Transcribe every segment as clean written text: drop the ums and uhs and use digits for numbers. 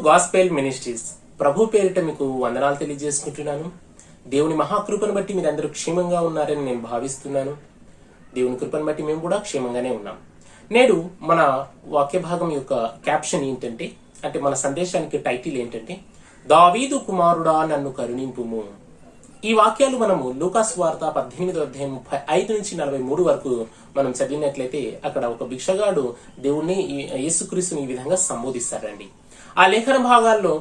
Gospel ministries ప్రభు పేరిట మీకు వందనాలు తెలియజేసుకుంటున్నాను. దేవుని మహాకృపను బట్టి మీరందరూ క్షేమంగా ఉన్నారని నేను భావిస్తున్నాను. దేవుని కృపను బట్టి మేము కూడా క్షేమంగానే ఉన్నాం. నేడు మన వాక్య భాగం యొక్క క్యాప్షన్ ఏంటంటే, అంటే మన సందేశానికి టైటిల్ ఏంటంటే, దావీదు కుమారుడా నన్ను కరుణింపుము. ఈ వాక్యాలు మనము లూకాసు వార్త 18:35-43 వరకు మనం చదివినట్లయితే అక్కడ ఒక భిక్షగాడు దేవుణ్ణి యేసుక్రీస్తుని ఈ విధంగా సంబోధిస్తాడండి. ఆ లేఖన భాగాల్లో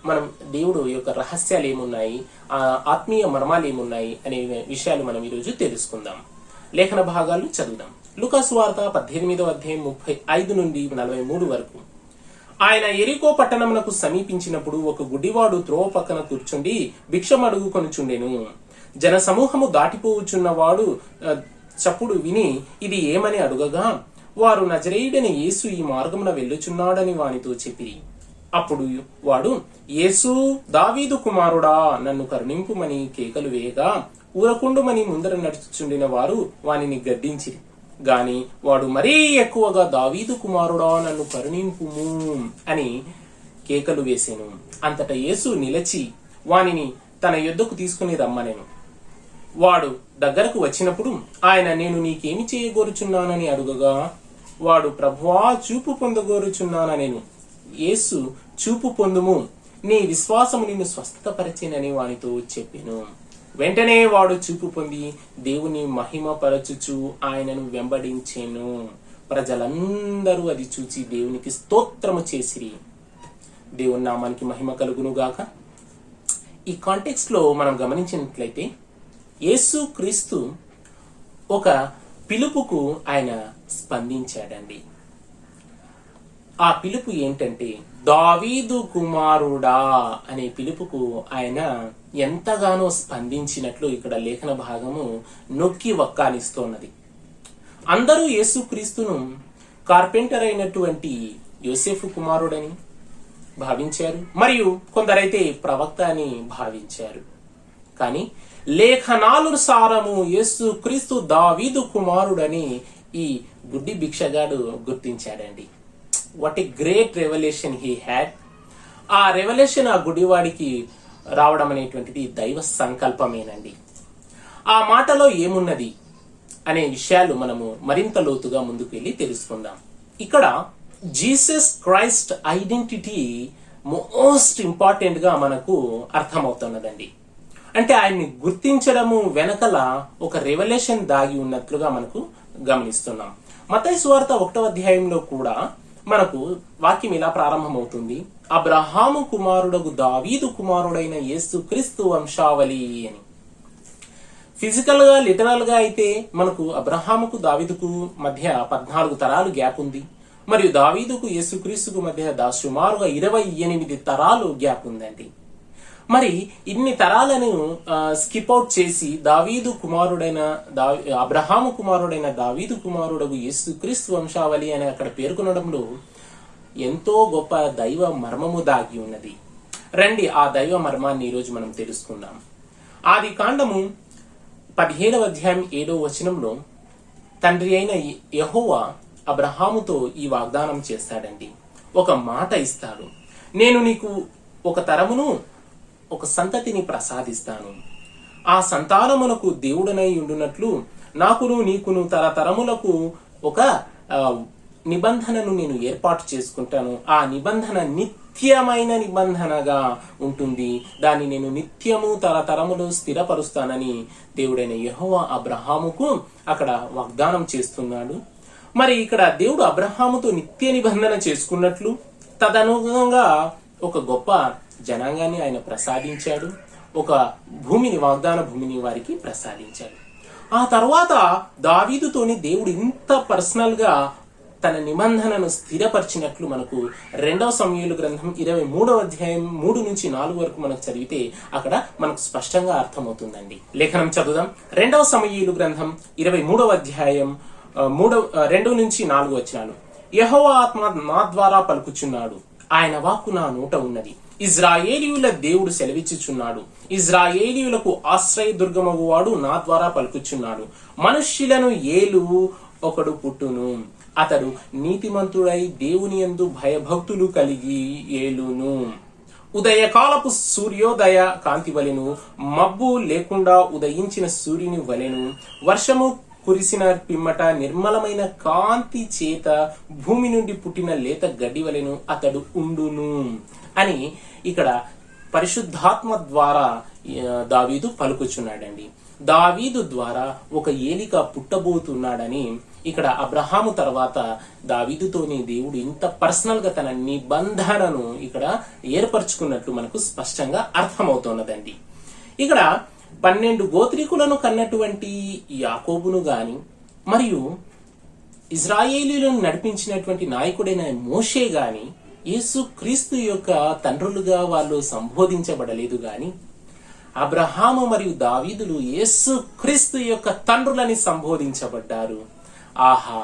మనం దేవుడు యొక్క రహస్యాలు ఏమున్నాయి, ఆ ఆత్మీయ మర్మాలు ఏమున్నాయి అనే విషయాలు మనం ఈరోజు తెలుసుకుందాం. లేఖన భాగాలు చదువుదాం. లూకాసు వార్త 18:35-43 వరకు. ఆయన ఎరికో పట్టణమునకు సమీపించినప్పుడు ఒక గుడ్డివాడు త్రోవ పక్కన కూర్చుండి భిక్షమడుగుకొనుచుండెను. జన సమూహము దాటిపోవుచున్నవాడు చప్పుడు విని ఇది ఏమని అడుగగా, వారు నజరేయుడని యేసు ఈ మార్గమున వెళ్ళుచున్నాడని వానితో చెప్పిరి. అప్పుడు వాడు, యేసు దావీదు కుమారుడా నన్ను కరుణింపుమని కేకలు వేయగా, ఊరకుండుమని ముందర నడుచుచుండిన వారు వానిని గద్దించిరి. గాని వాడు మరీ ఎక్కువగా, దావీదు కుమారుడా నన్ను కరుణింపుము అని కేకలు వేసెను. అంతటా యేసు నిలచి వానిని తన యొద్దకు తీసుకుని రమ్మనెను. వాడు దగ్గరకు వచ్చినప్పుడు ఆయన, నేను నీకేమి చేయగోరుచున్నానని అడుగగా, వాడు, ప్రభువా చూపు పొందగోరుచున్నానెను. యేసు, చూపు పొందుము, నీ విశ్వాసము నిన్ను స్వస్థతపరిచెనని వానితో చెప్పెను. వెంటనే వాడు చూపు పొంది దేవుని మహిమపరచుచు ఆయనను వెంబడించెను. ప్రజలందరూ అది చూచి దేవునికి స్తోత్రము చేసిరి. దేవుని నామానికి మహిమ కలుగును గాక. ఈ కాంటెక్స్ట్ లో మనం గమనించినట్లయితే యేసు క్రీస్తు ఒక పిలుపుకు ఆయన స్పందించాడండి. ఆ పిలుపు ఏంటంటే, దావీదు కుమారుడా అనే పిలుపుకు ఆయన ఎంతగానో స్పందించినట్లు ఇక్కడ లేఖన భాగము నొక్కి వక్కానిస్తోన్నది. అందరూ యేసుక్రీస్తును కార్పెంటర్ అయినటువంటి యోసేఫు కుమారుడని భావించారు, మరియు కొందరైతే ప్రవక్త అని భావించారు. కానీ లేఖనానుసారము యేసుక్రీస్తు దావీదు కుమారుడని ఈ గుడ్డి భిక్షగాడు గుర్తించాడండి. What a great revolution he had. ఆ రెవల్యూషన్ ఆ గుడివాడికి రావడం అనేటువంటిది దైవ సంకల్పమేనండి. ఆ మాటలో ఏమున్నది అనే విషయాలు మనము మరింత లోతుగా ముందుకు వెళ్ళి తెలుసుకుందాం. ఇక్కడ Jesus Christ identity most important గా మనకు అర్థమవుతున్నదండి. అంటే ఆయన్ని గుర్తించడము వెనకల ఒక రెవల్యూషన్ దాగి ఉన్నట్లుగా మనకు గమనిస్తున్నాం. మత్తయి సువార్త 1వ అధ్యాయంలో కూడా మనకు వాక్యం ఇలా ప్రారంభమవుతుంది, అబ్రహాము కుమారుడగు దావీదు కుమారుడైన యేసు క్రీస్తు వంశావళి అని. ఫిజికల్ గా లిటరల్ గా అయితే మనకు అబ్రహాముకు దావీదుకు మధ్య 14 తరాలు గ్యాప్ ఉంది, మరియు దావీదుకు యేసుక్రీస్తుకు మధ్య సుమారుగా 28 తరాలు గ్యాప్ ఉందండి. మరి ఇన్ని తరాలను స్కిప్ అవుట్ చేసి దావీదు కుమారుడైన అబ్రహాము కుమారుడైన దావీదు కుమారుడగు యేసుక్రీస్తు వంశావళి అని అక్కడ పేర్కొనడంలో ఎంతో గొప్ప దైవ మర్మము దాగి ఉన్నది. రండి ఆ దైవ మర్మాన్ని ఈరోజు మనం తెలుసుకుందాం. ఆది కాండము 17వ అధ్యాయం 7వ వచనంలో తండ్రి అయిన యెహోవా అబ్రహాముతో ఈ వాగ్దానం చేస్తాడండి. ఒక మాట ఇస్తాడు, నేను నీకు ఒక తరమును ఒక సంతతిని ప్రసాదిస్తాను. ఆ సంతానమునకు దేవుడనై ఉండునట్లు నాకును నీకును తరతరములకు ఒక నిబంధనను నేను ఏర్పాటు చేసుకుంటాను. ఆ నిబంధన నిత్యమైన నిబంధనగా ఉంటుంది. దాన్ని నేను నిత్యము తరతరములు స్థిరపరుస్తానని దేవుడైన యెహోవా అబ్రహాముకు అక్కడ వాగ్దానం చేస్తున్నాడు. మరి ఇక్కడ దేవుడు అబ్రహాముతో నిత్య నిబంధన చేసుకున్నట్లు తదనుగుణంగా ఒక గొప్ప జనాంగాన్ని ఆయన ప్రసాదించాడు. ఒక భూమిని, వాగ్దాన భూమిని వారికి ప్రసాదించాడు. ఆ తర్వాత దావీదుతోని దేవుడు ఇంత పర్సనల్ గా తన నిబంధనను స్థిరపరిచినట్లు మనకు 2వ సమూయేలు గ్రంథం 23వ అధ్యాయం 3-4 వరకు మనకు చదివితే అక్కడ మనకు స్పష్టంగా అర్థమవుతుందండి. లేఖనం చదువుదాం. 2వ సమూయేలు గ్రంథం 23వ అధ్యాయం 2-4 వచనాలు. యెహోవా ఆత్మ నా ద్వారా పలుకుచున్నాడు, ఆయన వాక్కు నా నోట ఉన్నది. ఇజ్రాయేలీయుల దేవుడు సెలవిచ్చుచున్నాడు, ఇజ్రాయేలీయులకు ఆశ్రయ దుర్గమగువాడు నా ద్వారా పలుకుచున్నాడు. మనుష్యులను ఏలు ఒకడు పుట్టును, అతడు నీతిమంతుడై దేవుని యందు భయభక్తులు కలిగి ఏలును. ఉదయకాలపు సూర్యోదయ కాంతి వలెను, మబ్బు లేకుండా ఉదయించిన సూర్యుని వలెను, వర్షము కురిసిన పిమ్మట నిర్మలమైన కాంతి చేత భూమి నుండి పుట్టిన లేత గడ్డి వలెను అతడు ఉండును అని ఇక్కడ పరిశుద్ధాత్మ ద్వారా దావీదు పలుకుచున్నాడండి. దావీదు ద్వారా ఒక ఏలిక పుట్టబోతున్నాడని ఇక్కడ అబ్రహాము తర్వాత దావీదుతోని దేవుడు ఇంత పర్సనల్ గా తన నిబంధనను ఇక్కడ ఏర్పరచుకున్నట్లు మనకు స్పష్టంగా అర్థమవుతున్నదండి. ఇక్కడ 12 గోత్రికులను కన్నటువంటి యాకోబును గాని మరియు ఇజ్రాయేలీలను నడిపించినటువంటి నాయకుడైన మోషే గాని యేసు క్రీస్తు యొక్క తండ్రులుగా వాళ్ళు సంబోధించబడలేదు గాని అబ్రహాము మరియు దావీదులు యేసు క్రీస్తు యొక్క తండ్రులని సంబోధించబడ్డారు. ఆహా,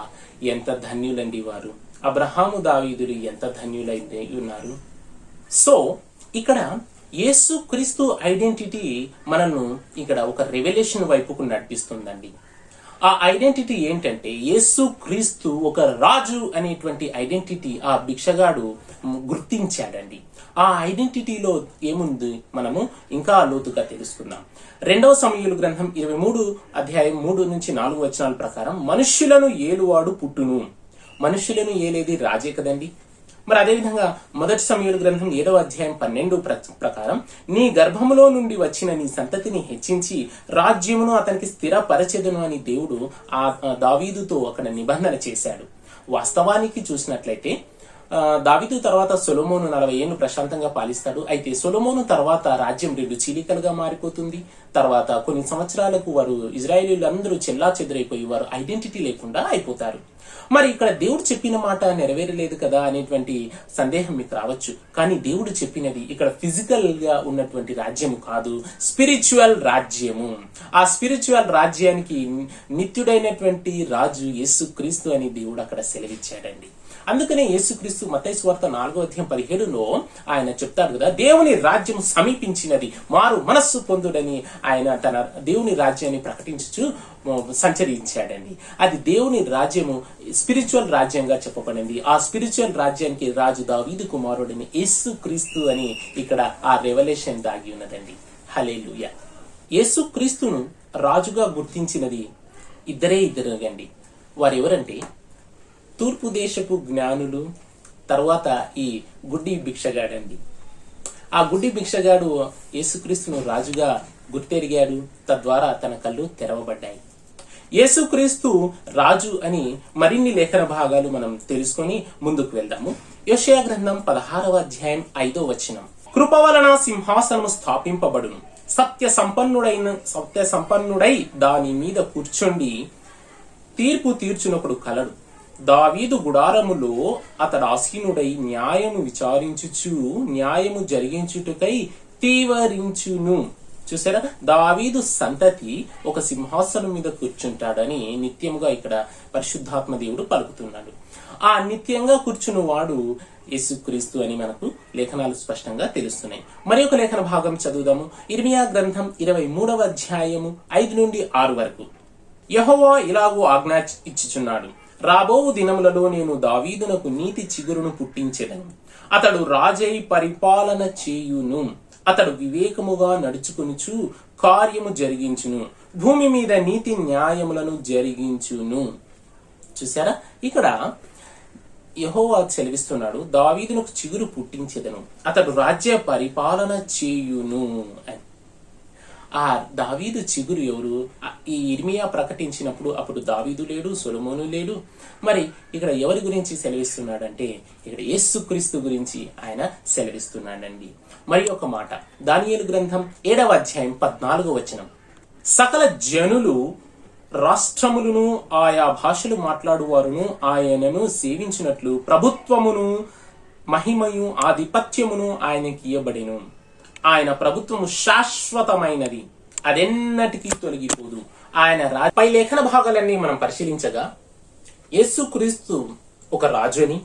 ఎంత ధన్యులండి వారు! అబ్రహాము దావీదులు ఎంత ధన్యులై ఉన్నారు. సో ఇక్కడ యేసు క్రీస్తు ఐడెంటిటీ మనను ఇక్కడ ఒక రెవల్యూషన్ వైపుకు నడిపిస్తుందండి. ఆ ఐడెంటిటీ ఏంటంటే యేసు క్రీస్తు ఒక రాజు అనేటువంటి ఐడెంటిటీ ఆ భిక్షగాడు గుర్తించాడండి. ఆ ఐడెంటిటీలో ఏముంది మనము ఇంకా లోతుగా తెలుసుకుందాం. 2వ సమూయేలు గ్రంథం 23 అధ్యాయం 3-4 వచనాల ప్రకారం మనుష్యులను ఏలువాడు పుట్టును. మనుష్యులను ఏలేది రాజే కదండి. మరి అదేవిధంగా 1 సమూయేలు గ్రంథం 7వ అధ్యాయం 12 ప్రకారం నీ గర్భములో నుండి వచ్చిన నీ సంతతిని హెచ్చించి రాజ్యమును అతనికి స్థిరపరచెదను అని దేవుడు ఆ దావీదుతో అక్కడ నిబంధన చేశాడు. వాస్తవానికి చూసినట్లయితే దావీదు తర్వాత సొలొమోను 40 ఏళ్లు ప్రశాంతంగా పాలిస్తాడు. అయితే సొలొమోను తర్వాత రాజ్యం 2 చీలికలుగా మారిపోతుంది. తర్వాత కొన్ని సంవత్సరాలకు వారు ఇజ్రాయేలీలందరూ చెల్లా చెదరైపోయి వారు ఐడెంటిటీ లేకుండా అయిపోతారు. మరి ఇక్కడ దేవుడు చెప్పిన మాట నెరవేరలేదు కదా అనేటువంటి సందేహం మీకు రావచ్చు. కానీ దేవుడు చెప్పినది ఇక్కడ ఫిజికల్ గా ఉన్నటువంటి రాజ్యము కాదు, స్పిరిచువల్ రాజ్యము. ఆ స్పిరిచువల్ రాజ్యానికి నిత్యుడైనటువంటి రాజు యేసుక్రీస్తు అని దేవుడు అక్కడ సెలవిచ్చాడండి. అందుకనే యేసుక్రీస్తు మత్తయి సువార్త 4వ అధ్యాయం 17లో ఆయన చెప్తారు కదా, దేవుని రాజ్యం సమీపించినది, మారు మనస్సు పొందుడని ఆయన తన దేవుని రాజ్యాన్ని ప్రకటించుచు సంచరించాడండి. అది దేవుని రాజ్యము స్పిరిచువల్ రాజ్యంగా చెప్పబడింది. ఆ స్పిరిచువల్ రాజ్యానికి రాజు దావీదు కుమారుడిని యేసుక్రీస్తు అని ఇక్కడ ఆ రెవల్యూషన్ దాగి ఉన్నదండి. హల్లెలూయా. యేసుక్రీస్తును రాజుగా గుర్తించినది ఇద్దరండి. వారెవరంటే తూర్పు దేశపు జ్ఞానులు, తర్వాత ఈ గుడ్డి భిక్షగాడండి. ఆ గుడ్డి భిక్షగాడు యేసుక్రీస్తును రాజుగా గుర్తెరిగాడు. తద్వారా తన కళ్ళు తెరవబడ్డాయి. యేసుక్రీస్తు రాజు అని మరిన్ని లేఖన భాగాలు మనం తెలుసుకొని ముందుకు వెళ్దాము. యెషయా గ్రంథం 16వ అధ్యాయం 5వ వచనం, కృప వలన సింహాసనము స్థాపింపబడును, సత్య సంపన్నుడై దాని మీద కూర్చొండి తీర్పు తీర్చునప్పుడు కలడు. దావీదు గుడారములో అతడు ఆసీనుడై న్యాయము విచారించుచు న్యాయము జరిగించుటకై తీవరించును. చూసారా, దావీదు సంతతి ఒక సింహాసనం మీద కూర్చుంటాడని నిత్యముగా ఇక్కడ పరిశుద్ధాత్మ దేవుడు పలుకుతున్నాడు. ఆ నిత్యంగా కూర్చున్న వాడు యేసుక్రీస్తు అని మనకు లేఖనాలు స్పష్టంగా తెలుస్తున్నాయి. మరి ఒక లేఖన భాగం చదువుదాము. ఇర్మియా గ్రంథం 23వ అధ్యాయము 5-6 వరకు. యెహోవా ఇలాగూ ఆజ్ఞ ఇచ్చుచున్నాడు, రాబో దినములలో నేను దావీదునకు నీతి చిగురును పుట్టించెదను, అతడు రాజై పరిపాలన చేయును, అతడు వివేకముగా నడుచుకొనుచు కార్యము జరిగించును, భూమి మీద నీతి న్యాయములను జరిగించును. చూసారా, ఇక్కడ యెహోవా సెలవిస్తున్నాడు, దావీదునకు చిగురు పుట్టించెదను, అతడు రాజ్య పరిపాలన చేయును అని. ఆ దావీదు చిగురు ఎవరు? ఈ ఇర్మియా ప్రకటించినప్పుడు అప్పుడు దావీదు లేడు, సొలొమోను లేడు. మరి ఇక్కడ ఎవరి గురించి సెలవిస్తున్నాడంటే ఇక్కడ యేసుక్రీస్తు గురించి ఆయన సెలవిస్తున్నాడండి. మరి ఒక మాట, దానియేలు గ్రంథం 7వ అధ్యాయం 14వ వచనం, సకల జనులు రాష్ట్రములను ఆయా భాషలు మాట్లాడువారును ఆయనను సేవించినట్లు ప్రభుత్వమును మహిమయు ఆధిపత్యమును ఆయనకి ఇయ్యబడెను. ఆయన ప్రభుత్వము శాశ్వతమైనది, అదెన్నటికీ తొలగిపోదు. ఆయన పై లేఖన భాగాలన్నీ మనం పరిశీలించగా యేసుక్రీస్తు ఒక రాజు అని,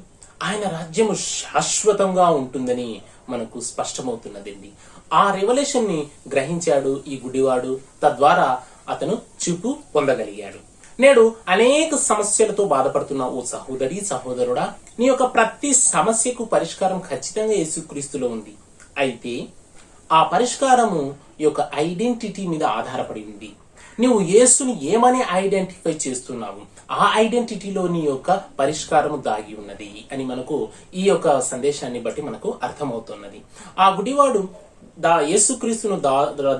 ఆయన రాజ్యము శాశ్వతంగా ఉంటుందని మనకు స్పష్టమవుతున్నదండి. ఆ రెవల్యూషన్ ని గ్రహించాడు ఈ గుడివాడు. తద్వారా అతను చూపు పొందగలిగాడు. నేడు అనేక సమస్యలతో బాధపడుతున్న ఓ సహోదరి సహోదరుడా, నీ యొక్క ప్రతి సమస్యకు పరిష్కారం ఖచ్చితంగా యేసుక్రీస్తులో ఉంది. అయితే ఆ పరిష్కారము యొక్క ఐడెంటిటీ మీద ఆధారపడి ఉంది. నువ్వు యేసుని ఏమని ఐడెంటిఫై చేస్తున్నావు, ఆ ఐడెంటిటీలో నీ యొక్క పరిష్కారము దాగి ఉన్నది అని మనకు ఈ యొక్క సందేశాన్ని బట్టి మనకు అర్థమవుతున్నది. ఆ గుడివాడు యేసుక్రీస్తును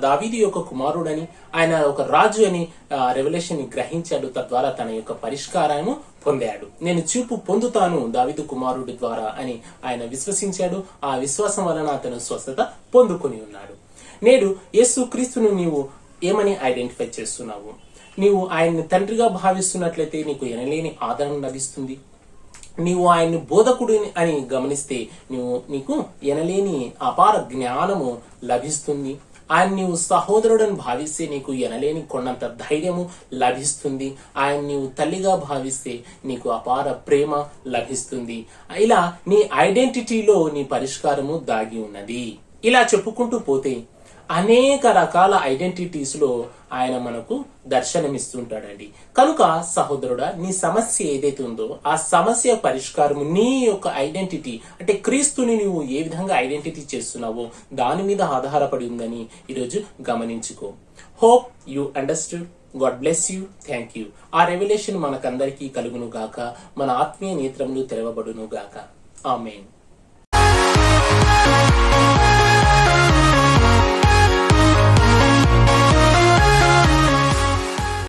దావీదు యొక్క కుమారుడని, ఆయన ఒక రాజు అని రెవల్యూషన్ ని గ్రహించాడు. తద్వారా తన యొక్క పరిష్కారము పొందాడు. నేను చూపు పొందుతాను దావీదు కుమారుడి ద్వారా అని ఆయన విశ్వసించాడు. ఆ విశ్వాసం వలన అతను స్వస్థత పొందుకొని ఉన్నాడు. నేడు యేసుక్రీస్తును నీవు ఏమని ఐడెంటిఫై చేస్తున్నావు? నీవు ఆయన్ని తండ్రిగా భావిస్తున్నట్లయితే నీకు ఎనలేని ఆదరణ లభిస్తుంది. నీవు ఆయన్ని బోధకుడు అని గమనిస్తే నీకు ఎనలేని అపార జ్ఞానము లభిస్తుంది. ఆయన నీవు సహోదరుడని భావిస్తే నీకు ఎనలేని కొండంత ధైర్యము లభిస్తుంది. ఆయన నీవు తల్లిగా భావిస్తే నీకు అపార ప్రేమ లభిస్తుంది. ఇలా నీ ఐడెంటిటీలో నీ పరిష్కారము దాగి ఉన్నది. ఇలా చెప్పుకుంటూ పోతే అనేక రకాల ఐడెంటిటీస్ లో ఆయన మనకు దర్శనమిస్తుంటాడండి. కనుక సహోదరుడా, నీ సమస్య ఏదైతే ఉందో ఆ సమస్య పరిష్కారం నీ యొక్క ఐడెంటిటీ అంటే క్రీస్తుని నువ్వు ఏ విధంగా ఐడెంటిటీ చేస్తున్నావో దాని మీద ఆధారపడి ఉందని ఈరోజు గమనించుకో. Hope you understood. God bless you. Thank you. ఆ రెవల్యూషన్ మనకందరికీ కలుగును గాక. మన ఆత్మీయ నేత్రములు తెరవబడును గాక. ఆమేన్.